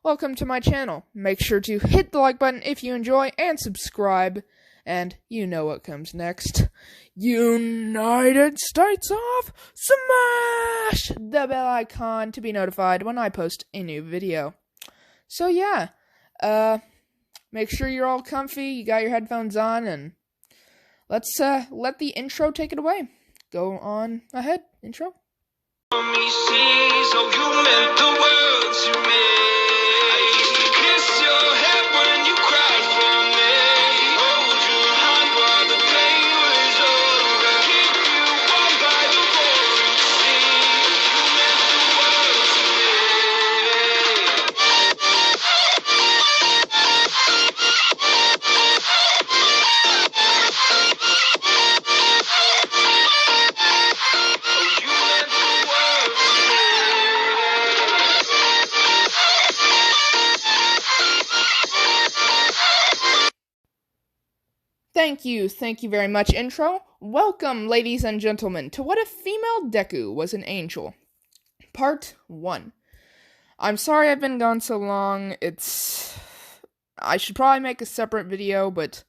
welcome to my channel. Make sure to hit the like button if you enjoy and subscribe. And you know what comes next. United States of Smash the bell icon to be notified when I post a new video. So yeah, make sure you're all comfy, you got your headphones on, and let's let the intro take it away. Go on ahead, intro. Thank you very much, intro. Welcome, ladies and gentlemen, to What If Female Deku Was an Angel? Part 1. I'm sorry I've been gone so long. I should probably make a separate video, but,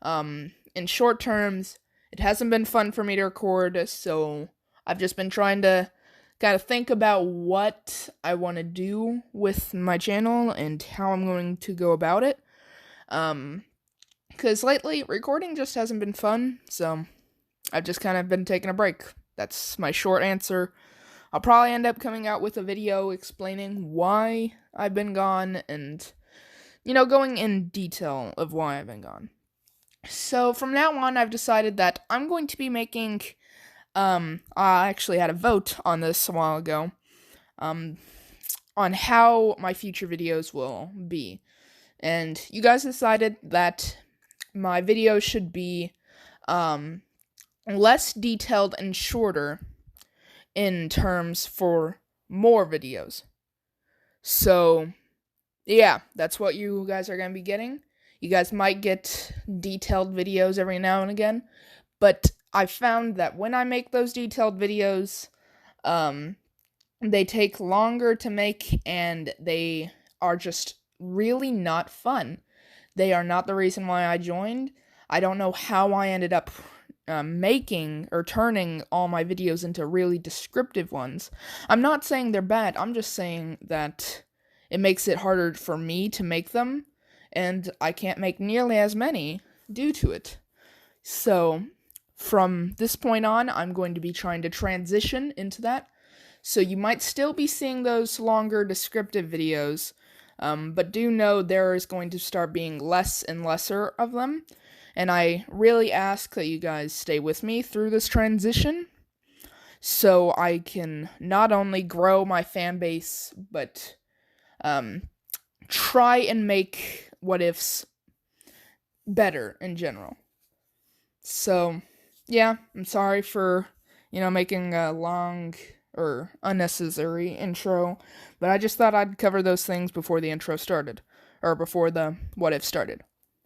in short terms, it hasn't been fun for me to record, so I've just been trying to kind of think about what I want to do with my channel and how I'm going to go about it. Because lately, recording just hasn't been fun, so I've just kind of been taking a break. That's my short answer. I'll probably end up coming out with a video explaining why I've been gone and, going in detail of why I've been gone. So from now on, I've decided that I'm going to be making, I actually had a vote on this a while ago, on how my future videos will be. And you guys decided that my videos should be less detailed and shorter in terms for more videos. So, yeah, that's what you guys are going to be getting. You guys might get detailed videos every now and again, but I found that when I make those detailed videos, they take longer to make and they are just really not fun. They are not the reason why I joined. I don't know how I ended up making or turning all my videos into really descriptive ones. I'm not saying they're bad, I'm just saying that it makes it harder for me to make them, and I can't make nearly as many due to it. So, from this point on, I'm going to be trying to transition into that. So you might still be seeing those longer descriptive videos, but do know there is going to start being less and lesser of them, and I really ask that you guys stay with me through this transition, so I can not only grow my fan base, but try and make What Ifs better in general. So, yeah, I'm sorry for, making a long or unnecessary intro, but I just thought I'd cover those things before the intro started, or before the what if started.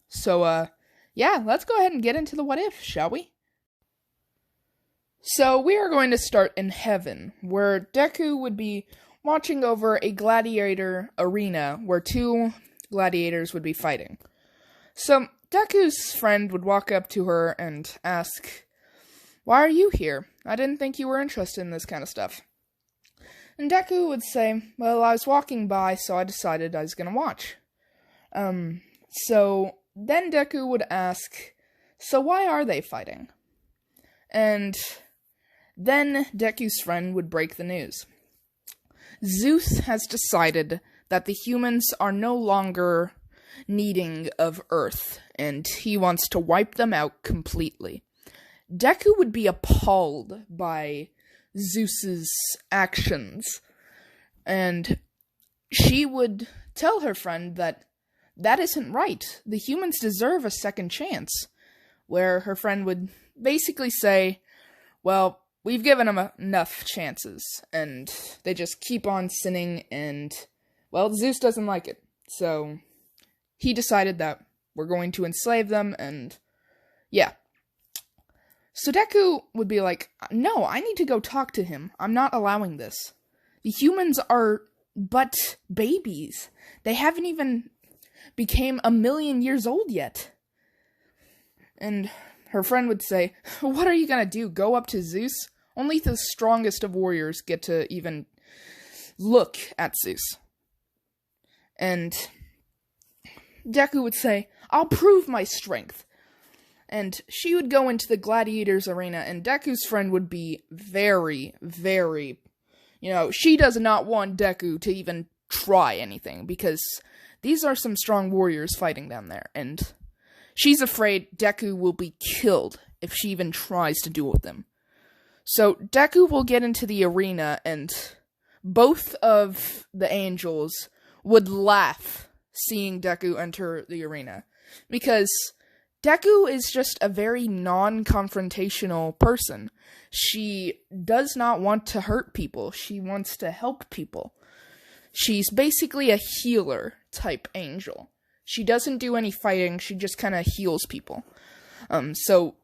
So, yeah, let's go ahead and get into the what if, shall we? So, we are going to start in heaven, where Deku would be watching over a gladiator arena where two gladiators would be fighting. So, Deku's friend would walk up to her and ask, "Why are you here? I didn't think you were interested in this kind of stuff." And Deku would say, "Well, I was walking by, so I decided I was gonna watch." So then Deku would ask, "So why are they fighting?" And then Deku's friend would break the news. Zeus has decided that the humans are no longer needing of Earth, and he wants to wipe them out completely. Deku would be appalled by Zeus's actions, and she would tell her friend that isn't right. The humans deserve a second chance, where her friend would basically say, "Well, we've given them enough chances, and they just keep on sinning, and, well, Zeus doesn't like it, so he decided that we're going to enslave them, and, yeah." So Deku would be like, "No, I need to go talk to him. I'm not allowing this. The humans are but babies. They haven't even became 1,000,000 years old yet. And her friend would say, what are you gonna do, go up to Zeus? Only the strongest of warriors get to even look at Zeus. And Deku would say, I'll prove my strength. And she would go into the gladiators arena, and Deku's friend would be very, very, she does not want Deku to even try anything, because these are some strong warriors fighting down there, and she's afraid Deku will be killed if she even tries to duel with them. So Deku will get into the arena, and both of the angels would laugh seeing Deku enter the arena, because Deku is just a very non-confrontational person. She does not want to hurt people. She wants to help people. She's basically a healer type angel. She doesn't do any fighting. She just kind of heals people. So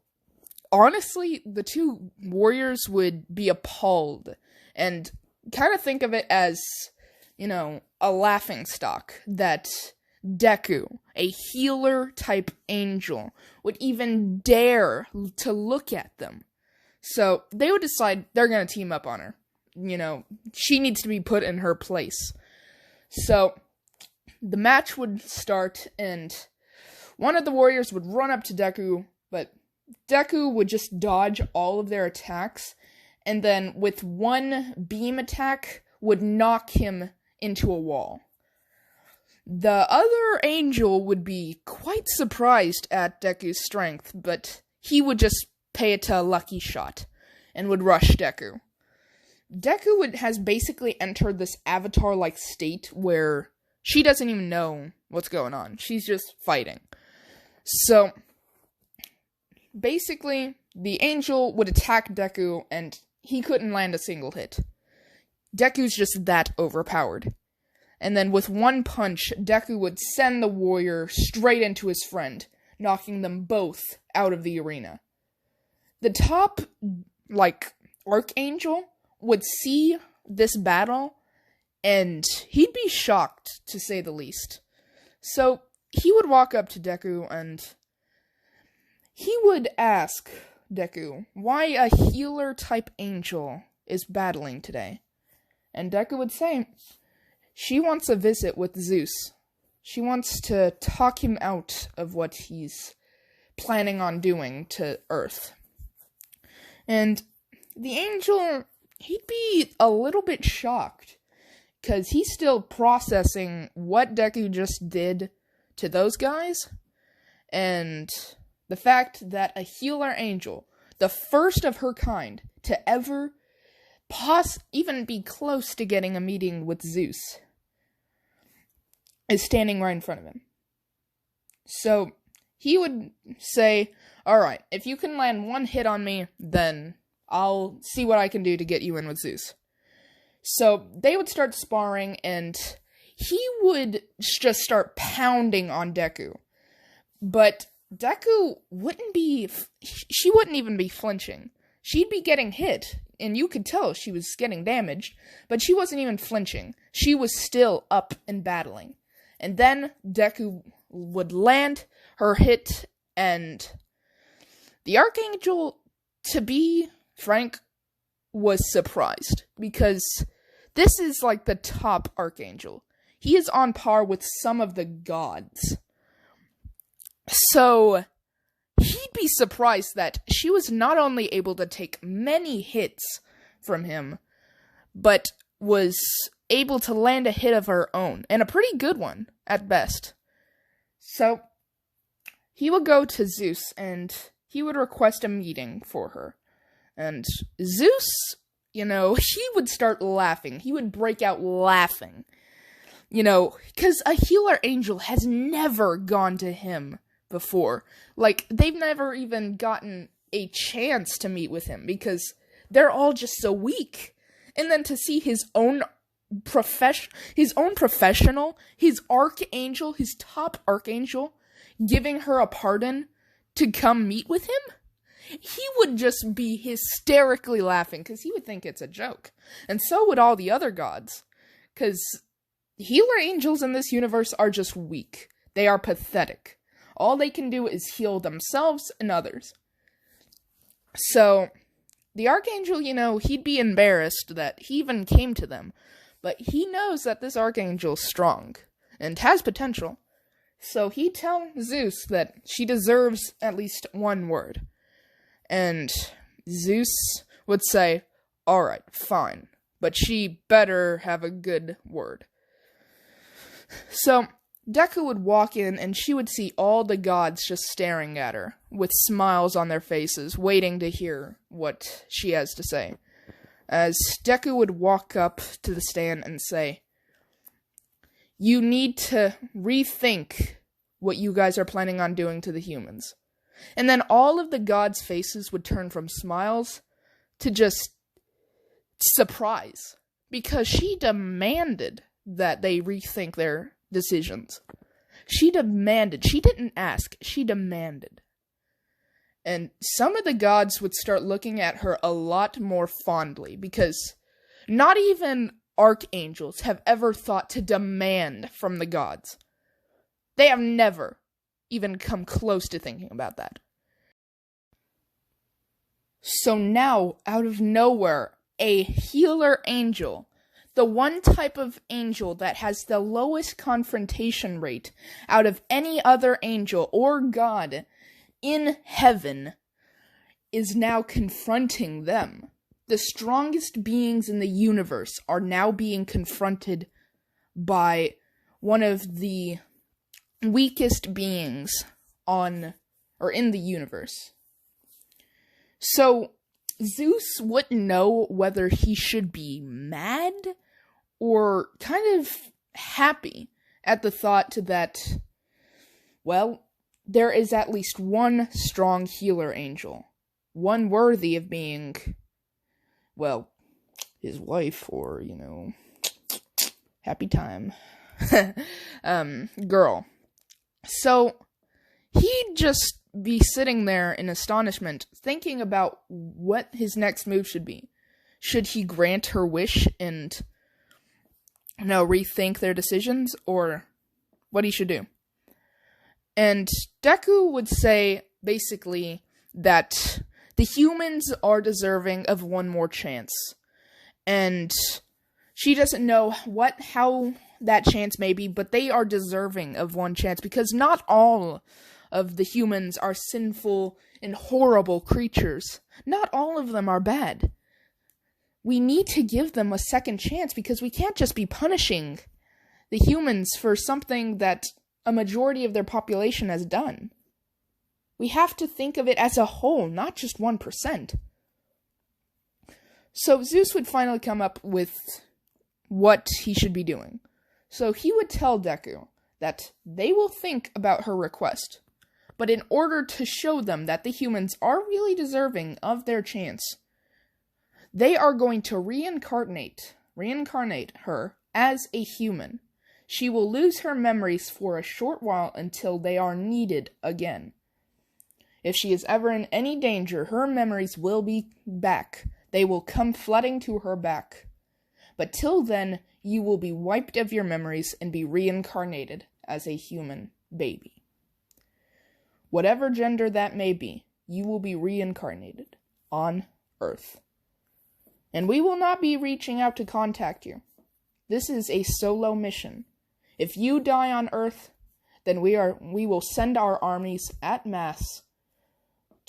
honestly, the two warriors would be appalled and kind of think of it as, a laughing stock that Deku, a healer-type angel, would even dare to look at them. So they would decide they're going to team up on her. She needs to be put in her place. So the match would start, and one of the warriors would run up to Deku, but Deku would just dodge all of their attacks, and then with one beam attack would knock him into a wall. The other angel would be quite surprised at Deku's strength, but he would just pay it to a lucky shot and would rush Deku. Deku has basically entered this avatar-like state where she doesn't even know what's going on. She's just fighting. So basically, the angel would attack Deku, and he couldn't land a single hit. Deku's just that overpowered. And then with one punch, Deku would send the warrior straight into his friend, knocking them both out of the arena. The top, archangel would see this battle, and he'd be shocked, to say the least. So he would walk up to Deku, and he would ask Deku why a healer-type angel is battling today. And Deku would say, she wants a visit with Zeus. She wants to talk him out of what he's planning on doing to Earth. And the angel, he'd be a little bit shocked, because he's still processing what Deku just did to those guys, and the fact that a healer angel, the first of her kind to ever even be close to getting a meeting with Zeus, is standing right in front of him. So he would say, alright, if you can land one hit on me, then I'll see what I can do to get you in with Zeus. So they would start sparring, and he would just start pounding on Deku. But Deku she wouldn't even be flinching. She'd be getting hit, and you could tell she was getting damaged, but she wasn't even flinching. She was still up and battling. And then Deku would land her hit, and the Archangel, to be frank, was surprised, because this is like the top Archangel. He is on par with some of the gods. So he'd be surprised that she was not only able to take many hits from him, but was able to land a hit of her own, and a pretty good one, at best. So he would go to Zeus, and he would request a meeting for her. And Zeus, he would start laughing. He would break out laughing. Because a healer angel has never gone to him before. They've never even gotten a chance to meet with him, because they're all just so weak. And then to see his own professional, his archangel, his top archangel, giving her a pardon to come meet with him, he would just be hysterically laughing, because he would think it's a joke. And so would all the other gods, because healer angels in this universe are just weak. They are pathetic. All they can do is heal themselves and others. So, the Archangel, he'd be embarrassed that he even came to them. But he knows that this Archangel's strong and has potential. So he tells Zeus that she deserves at least one word. And Zeus would say, alright, fine. But she better have a good word. So, Deku would walk in and she would see all the gods just staring at her, with smiles on their faces, waiting to hear what she has to say. As Deku would walk up to the stand and say, you need to rethink what you guys are planning on doing to the humans. And then all of the gods' faces would turn from smiles to just surprise, because she demanded that they rethink their decisions. She demanded. She didn't ask. She demanded. And some of the gods would start looking at her a lot more fondly, because not even archangels have ever thought to demand from the gods. They have never even come close to thinking about that. So now, out of nowhere, a healer angel, the one type of angel that has the lowest confrontation rate out of any other angel or god in heaven, is now confronting them. The strongest beings in the universe are now being confronted by one of the weakest beings in the universe. So, Zeus wouldn't know whether he should be mad or kind of happy at the thought that, well, there is at least one strong healer angel. One worthy of being, well, his wife or, happy time. Girl. So, he'd just be sitting there in astonishment, thinking about what his next move should be. Should he grant her wish and, rethink their decisions, or what he should do? And Deku would say, basically, that the humans are deserving of one more chance. And she doesn't know how that chance may be, but they are deserving of one chance, because not all of the humans are sinful and horrible creatures. Not all of them are bad. We need to give them a second chance, because we can't just be punishing the humans for something that a majority of their population has done. We have to think of it as a whole, not just 1%. So Zeus would finally come up with what he should be doing. So he would tell Deku that they will think about her request, but in order to show them that the humans are really deserving of their chance, they are going to reincarnate her as a human. She will lose her memories for a short while until they are needed again. If she is ever in any danger, her memories will be back. They will come flooding to her back. But till then, you will be wiped of your memories and be reincarnated as a human baby. Whatever gender that may be, you will be reincarnated on Earth. And we will not be reaching out to contact you. This is a solo mission. If you die on Earth, then we will send our armies at mass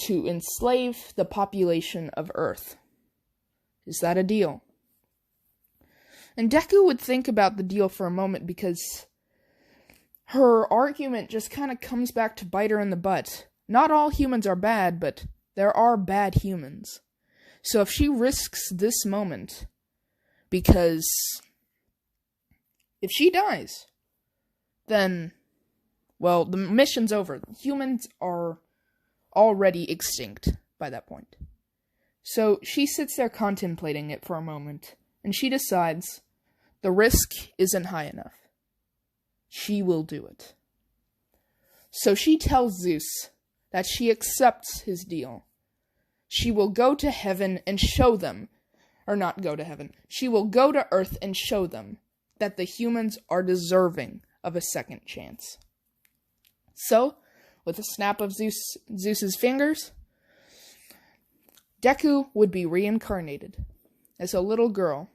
to enslave the population of Earth. Is that a deal? And Deku would think about the deal for a moment, because her argument just kind of comes back to bite her in the butt. Not all humans are bad, but there are bad humans. So if she risks this moment, because if she dies, then, well, the mission's over. Humans are already extinct by that point. So she sits there contemplating it for a moment, and she decides the risk isn't high enough. She will do it. So she tells Zeus that she accepts his deal. She will go to heaven and show them, or not go to heaven, she will go to Earth and show them that the humans are deserving of a second chance. So, with a snap of Zeus's fingers, Deku would be reincarnated as a little girl.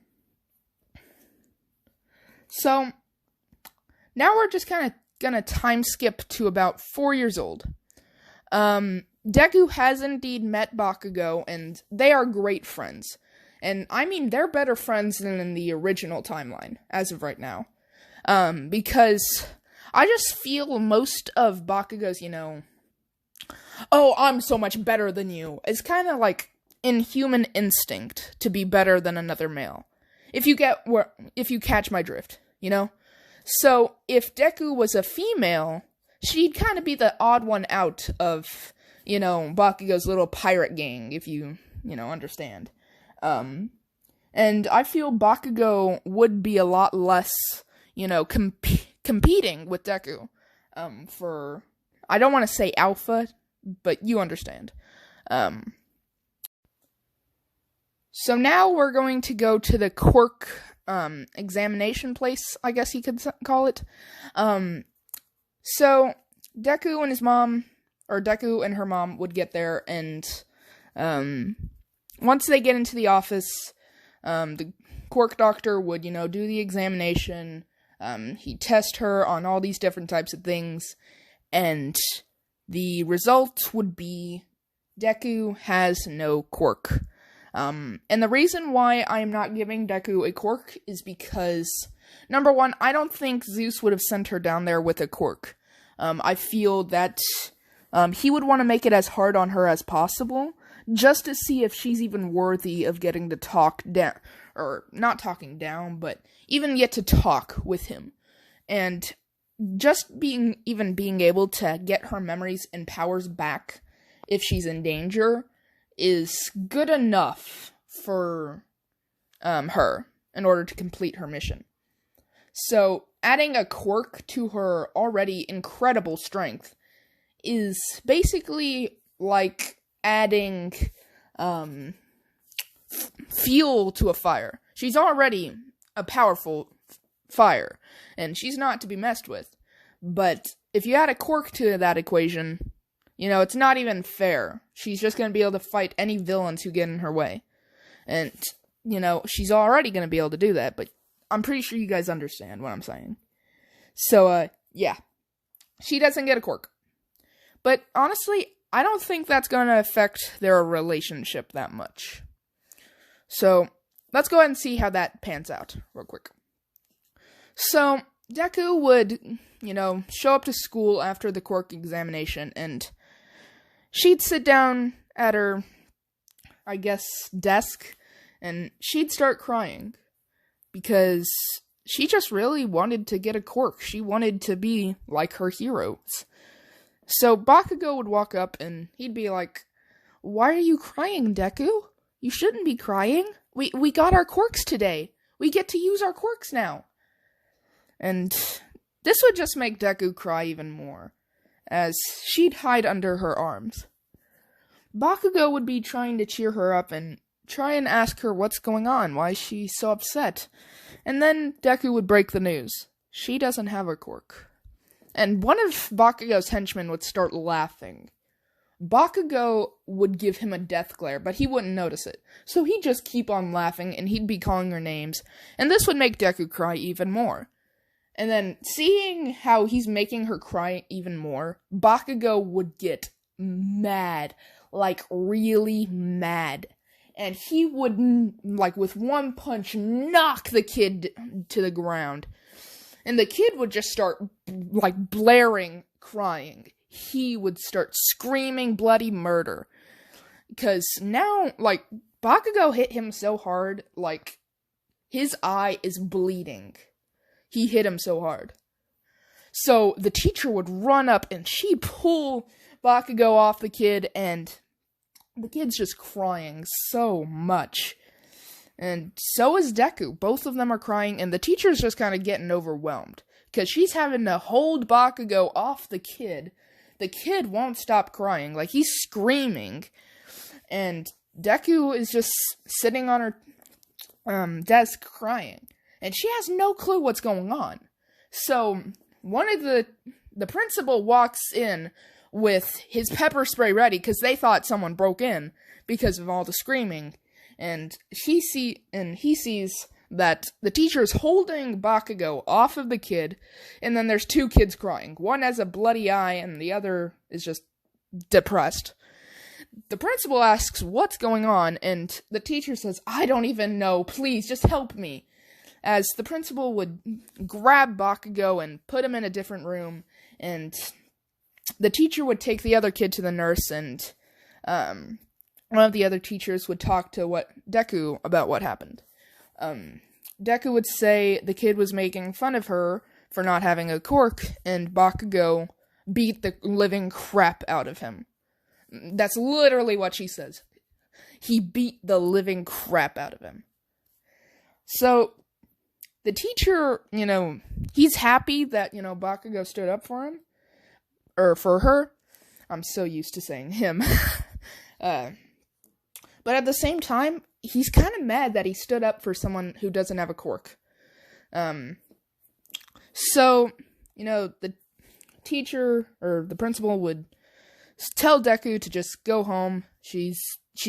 So, now we're just kind of gonna time skip to about 4 years old. Deku has indeed met Bakugo, and they are great friends. And I mean, they're better friends than in the original timeline, as of right now. Because I just feel most of Bakugo's, oh, I'm so much better than you, is kind of like inhuman instinct to be better than another male. If you catch my drift, So, if Deku was a female, she'd kind of be the odd one out of, Bakugo's little pirate gang, if you understand. And I feel Bakugo would be a lot less, competing with Deku, for, I don't want to say alpha, but you understand. So now we're going to go to the quirk, examination place, I guess you could call it. So Deku and her mom would get there, and, once they get into the office, the quirk doctor would, do the examination. He'd test her on all these different types of things, and the result would be Deku has no quirk. And the reason why I am not giving Deku a quirk is because, number one, I don't think Zeus would have sent her down there with a quirk. I feel that he would want to make it as hard on her as possible, just to see if she's even worthy of getting to talk down, or not talking down, but even yet to talk with him. And just being able to get her memories and powers back if she's in danger is good enough for her in order to complete her mission. So, adding a quirk to her already incredible strength is basically like adding fuel to a fire. She's already a powerful fire, and she's not to be messed with. But if you add a quirk to that equation, it's not even fair. She's just going to be able to fight any villains who get in her way. And, she's already going to be able to do that, but I'm pretty sure you guys understand what I'm saying. So, yeah. She doesn't get a quirk. But, honestly, I don't think that's going to affect their relationship that much. So, let's go ahead and see how that pans out real quick. So, Deku would, show up to school after the quirk examination, and she'd sit down at her, I guess, desk, and she'd start crying, because she just really wanted to get a quirk. She wanted to be like her heroes. So Bakugo would walk up, and he'd be like, "Why are you crying, Deku? You shouldn't be crying. We got our quirks today. We get to use our quirks now." And this would just make Deku cry even more, as she'd hide under her arms. Bakugo would be trying to cheer her up and try and ask her what's going on, why she's so upset. And then Deku would break the news. She doesn't have a quirk. And one of Bakugo's henchmen would start laughing. Bakugo would give him a death glare, but he wouldn't notice it. So he'd just keep on laughing, and he'd be calling her names, and this would make Deku cry even more. And then, seeing how he's making her cry even more, Bakugo would get mad. Like, really mad. And he would, with one punch, knock the kid to the ground. And the kid would just start, blaring, crying. He would start screaming bloody murder. Because now, Bakugo hit him so hard, his eye is bleeding. He hit him so hard. So the teacher would run up and she'd pull Bakugo off the kid, and the kid's just crying so much. And so is Deku. Both of them are crying, and the teacher's just kind of getting overwhelmed, because she's having to hold Bakugo off the kid. The kid won't stop crying. He's screaming. And Deku is just sitting on her desk crying. and she has no clue what's going on. So one of the principal walks in with his pepper spray ready because they thought someone broke in because of all the screaming, and he sees that the teacher is holding Bakugo off of the kid, and then there's two kids crying. One has a bloody eye, and the other is just depressed. The principal asks what's going on, and the teacher says, "I don't even know, please, just help me." As the principal would grab Bakugo and put him in a different room, and the teacher would take the other kid to the nurse, and one of the other teachers would talk to Deku about what happened. Deku would say the kid was making fun of her for not having a cork, and Bakugo beat the living crap out of him. That's literally what she says. He beat the living crap out of him. So, the teacher, he's happy that, Bakugo stood up for him. Or for her. I'm so used to saying him. But at the same time, he's kind of mad that he stood up for someone who doesn't have a cork. So, the teacher or the principal would tell Deku to just go home. She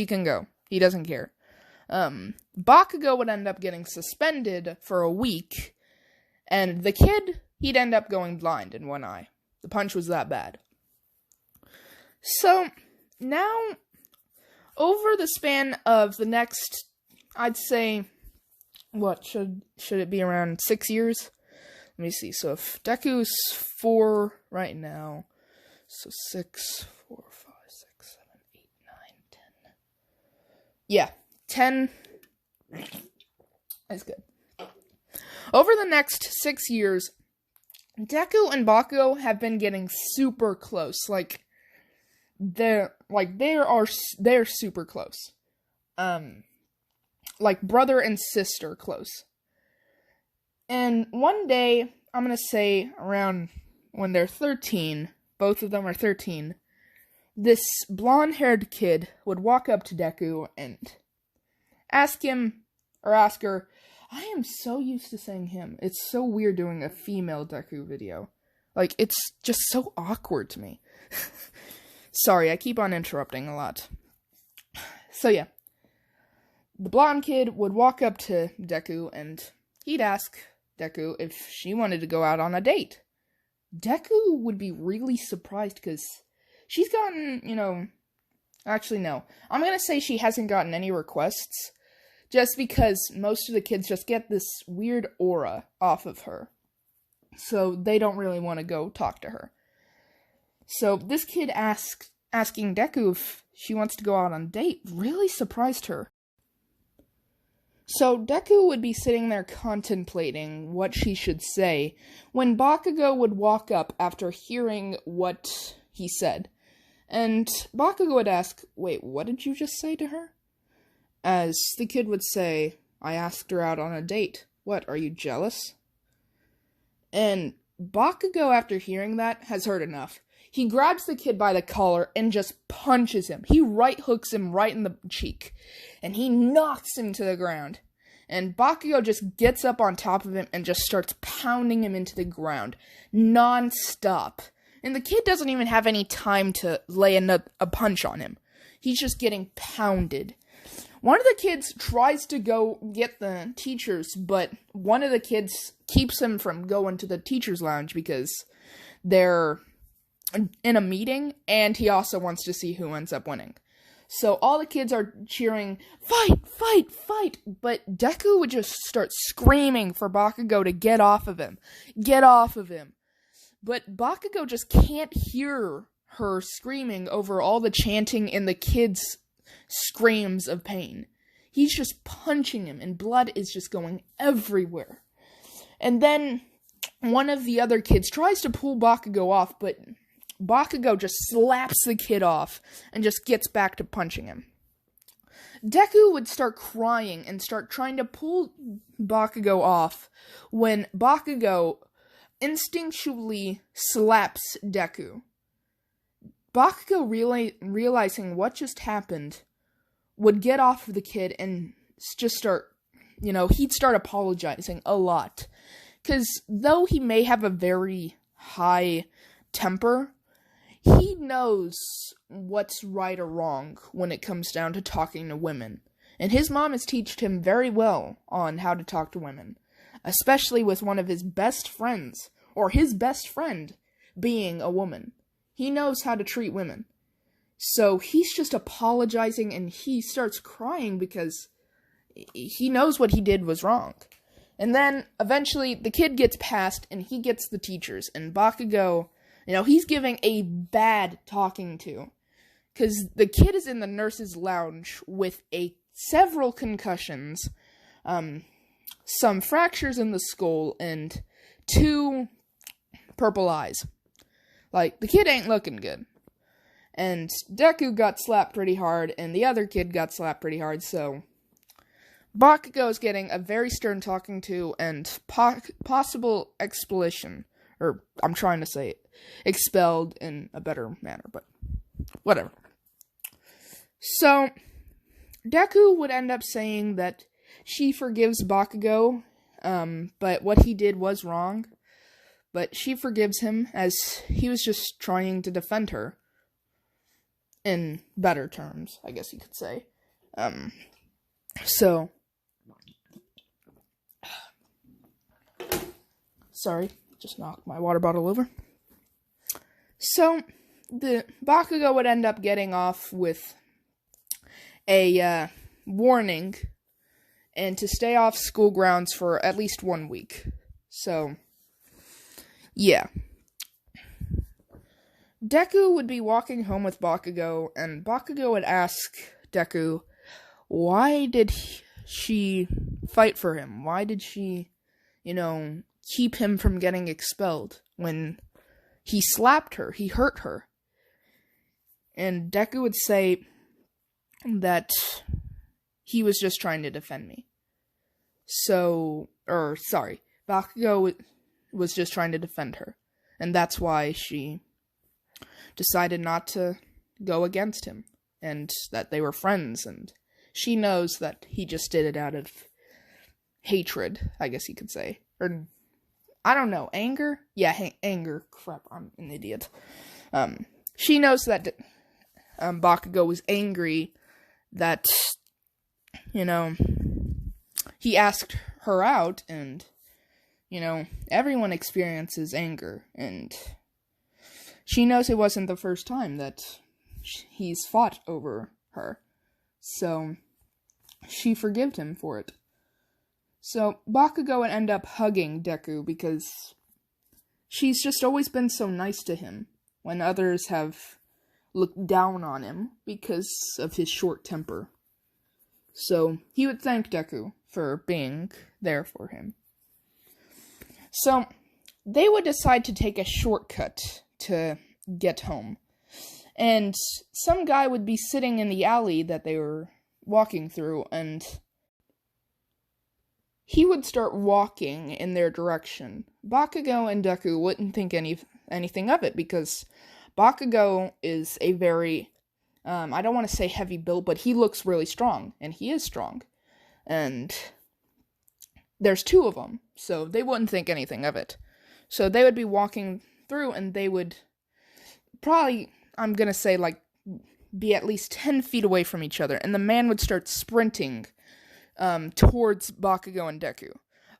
can go. He doesn't care. Bakugo would end up getting suspended for a week, and the kid, he'd end up going blind in one eye. The punch was that bad. So, now, over the span of the next, I'd say, what, should it be around 6 years? Let me see, so if Deku's 4 right now, so 6, 4, 5, 6, 7, 8, 9, 10. Yeah, 10. That's good. Over the next 6 years, Deku and Bakugo have been getting super close. They're super close. Like brother and sister close. And one day, I'm gonna say around when they're 13, both of them are 13, this blonde-haired kid would walk up to Deku and ask her, I am so used to saying him. It's so weird doing a female Deku video. It's just so awkward to me. Sorry, I keep on interrupting a lot. So yeah. The blonde kid would walk up to Deku and he'd ask Deku if she wanted to go out on a date. Deku would be really surprised because she's gotten, actually no. I'm gonna say she hasn't gotten any requests. Just because most of the kids just get this weird aura off of her. So they don't really want to go talk to her. So this kid asking Deku if she wants to go out on a date really surprised her. So Deku would be sitting there contemplating what she should say when Bakugo would walk up after hearing what he said. And Bakugo would ask, "Wait, what did you just say to her?" As the kid would say, "I asked her out on a date. What, are you jealous?" And Bakugo, after hearing that, has heard enough. He grabs the kid by the collar and just punches him. He right hooks him right in the cheek. And he knocks him to the ground. And Bakugo just gets up on top of him and just starts pounding him into the ground. Non-stop. And the kid doesn't even have any time to lay a punch on him. He's just getting pounded. One of the kids tries to go get the teachers, but one of the kids keeps him from going to the teacher's lounge because they're in a meeting, and he also wants to see who ends up winning. So all the kids are cheering, "Fight, fight, fight!" But Deku would just start screaming for Bakugo to get off of him. Get off of him. But Bakugo just can't hear her screaming over all the chanting and the kids' screams of pain. He's just punching him, and blood is just going everywhere. And then one of the other kids tries to pull Bakugo off, but Bakugo just slaps the kid off and just gets back to punching him. Deku would start crying and start trying to pull Bakugo off when Bakugo instinctually slaps Deku. Bakugo, realizing what just happened, would get off of the kid and just start he'd start apologizing a lot. Because though he may have a very high temper, he knows what's right or wrong when it comes down to talking to women. And his mom has taught him very well on how to talk to women, especially with one of his best friends, or his best friend being a woman. He knows how to treat women. So he's just apologizing, and he starts crying because he knows what he did was wrong. And then, eventually, the kid gets passed, and he gets the teachers. And Bakugo, he's giving a bad talking to. Because the kid is in the nurse's lounge with several concussions, some fractures in the skull, and 2 purple eyes. Like, the kid ain't looking good. And Deku got slapped pretty hard, and the other kid got slapped pretty hard, so Bakugo is getting a very stern talking to and possible expulsion. Or, I'm trying to say it. Expelled in a better manner, but whatever. So, Deku would end up saying that she forgives Bakugo, but what he did was wrong. But she forgives him as he was just trying to defend her. In better terms, I guess you could say. Sorry, just knocked my water bottle over. So, the Bakugo would end up getting off with a warning, and to stay off school grounds for at least 1 week. So, yeah. Deku would be walking home with Bakugo, and Bakugo would ask Deku, why did she fight for him? Why did she, keep him from getting expelled when he slapped her, he hurt her? And Deku would say that he was just trying to defend me. Bakugo was just trying to defend her, and that's why she decided not to go against him, and that they were friends, and she knows that he just did it out of hatred, I guess you could say. Or, I don't know, anger? Yeah, anger. Crap, I'm an idiot. She knows that Bakugo was angry that, he asked her out, and, everyone experiences anger, and she knows it wasn't the first time that he's fought over her, so she forgave him for it. So Bakugo would end up hugging Deku because she's just always been so nice to him when others have looked down on him because of his short temper. So he would thank Deku for being there for him. So they would decide to take a shortcut to get home. And some guy would be sitting in the alley that they were walking through, and he would start walking in their direction. Bakugo and Deku wouldn't think anything of it, because Bakugo is a very, I don't want to say heavy build, but he looks really strong, and he is strong. And there's 2 of them, so they wouldn't think anything of it. So they would be walking through, and they would probably, I'm gonna say, be at least 10 feet away from each other, and the man would start sprinting towards Bakugo and Deku.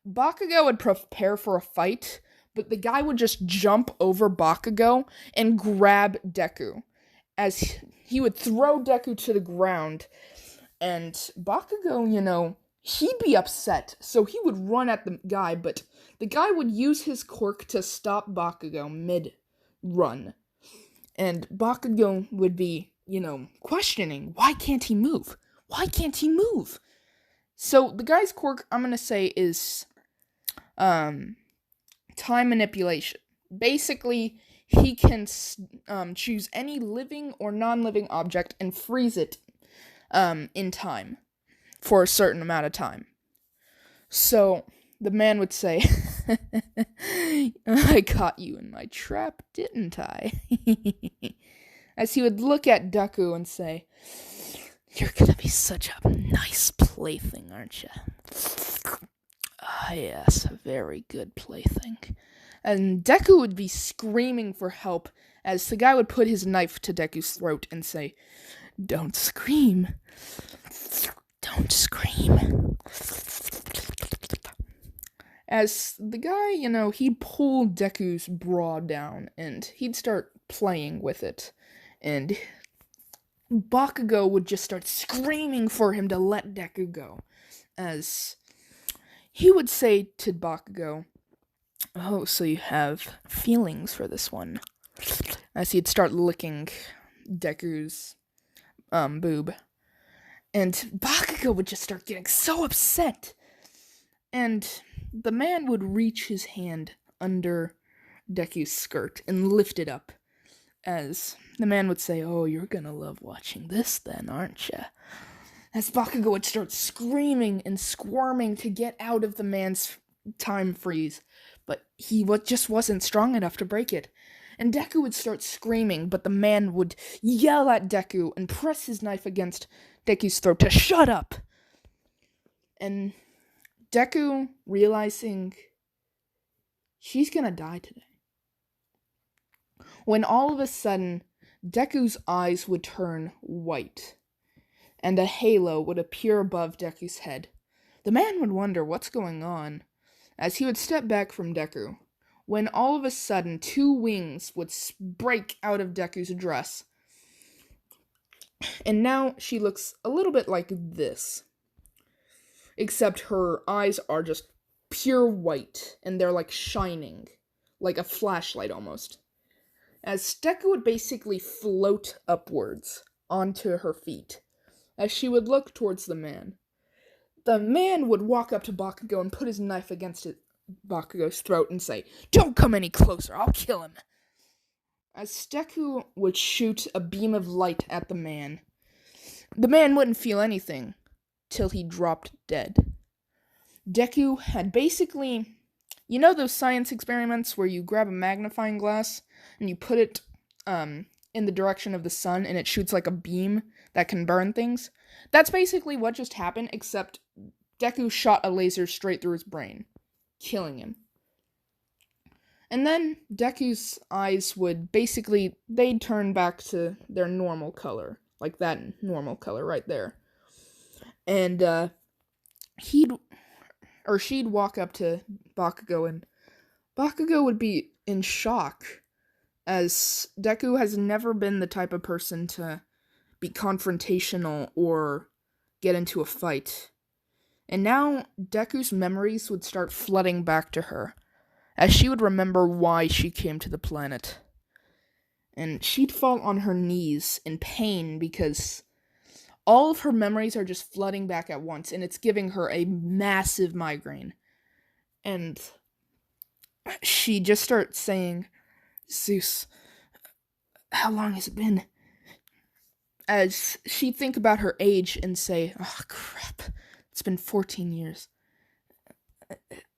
Bakugo would prepare for a fight, but the guy would just jump over Bakugo and grab Deku, as he would throw Deku to the ground, and Bakugo, he'd be upset, so he would run at the guy, but the guy would use his quirk to stop Bakugo mid-run. And Bakugo would be, questioning, why can't he move? Why can't he move? So the guy's quirk, I'm going to say, is time manipulation. Basically, he can choose any living or non-living object and freeze it in time for a certain amount of time. So the man would say, I caught you in my trap, didn't I? As he would look at Deku and say, You're gonna be such a nice plaything, aren't you? Ah, yes, a very good plaything. And Deku would be screaming for help as the guy would put his knife to Deku's throat and say, "Don't scream. Don't scream." As the guy, he'd pull Deku's bra down and he'd start playing with it. And Bakugo would just start screaming for him to let Deku go. As he would say to Bakugo, "Oh, so you have feelings for this one." As he'd start licking Deku's boob. And Bakugo would just start getting so upset. And the man would reach his hand under Deku's skirt and lift it up. As the man would say, "Oh, you're gonna love watching this then, aren't you?" As Bakugo would start screaming and squirming to get out of the man's time freeze. But he just wasn't strong enough to break it. And Deku would start screaming, but the man would yell at Deku and press his knife against Deku's throat to shut up. And Deku, realizing she's gonna die today, when all of a sudden, Deku's eyes would turn white, and a halo would appear above Deku's head. The man would wonder what's going on, as he would step back from Deku, when all of a sudden, 2 wings would break out of Deku's dress. And now she looks a little bit like this, except her eyes are just pure white, and they're like shining, like a flashlight almost. As Deku would basically float upwards onto her feet, as she would look towards the man. The man would walk up to Bakugo and put his knife against Bakugo's throat and say, "Don't come any closer, I'll kill him." As Deku would shoot a beam of light at the man wouldn't feel anything till he dropped dead. Deku had basically, those science experiments where you grab a magnifying glass and you put it in the direction of the sun and it shoots like a beam that can burn things? That's basically what just happened, except Deku shot a laser straight through his brain, killing him. And then Deku's eyes would they'd turn back to their normal color, like that normal color right there. And she'd walk up to Bakugo, and Bakugo would be in shock, as Deku has never been the type of person to be confrontational or get into a fight. And now Deku's memories would start flooding back to her, as she would remember why she came to the planet. And she'd fall on her knees in pain because all of her memories are just flooding back at once, and it's giving her a massive migraine. And she just starts saying, "Zeus, how long has it been?" As she'd think about her age and say, "Oh, crap, it's been 14 years.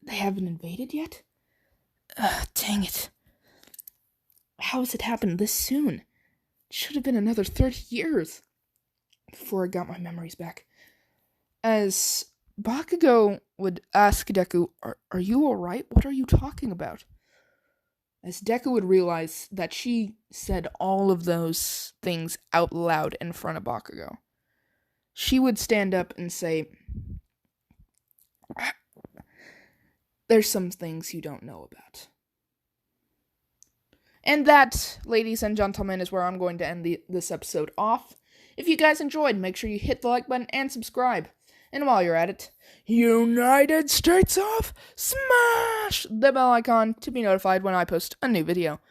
They haven't invaded yet? Dang it. How has it happened this soon? It should have been another 30 years before I got my memories back." As Bakugo would ask Deku, Are you alright? What are you talking about?" As Deku would realize that she said all of those things out loud in front of Bakugo, she would stand up and say, "There's some things you don't know about." And that, ladies and gentlemen, is where I'm going to end this episode off. If you guys enjoyed, make sure you hit the like button and subscribe. And while you're at it, United States of, smash the bell icon to be notified when I post a new video.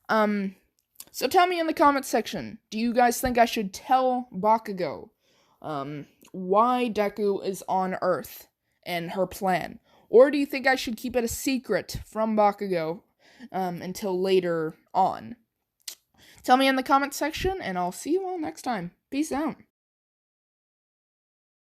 So tell me in the comments section, do you guys think I should tell Bakugo why Deku is on Earth and her plan? Or do you think I should keep it a secret from Bakugo until later on? Tell me in the comments section, and I'll see you all next time. Peace out.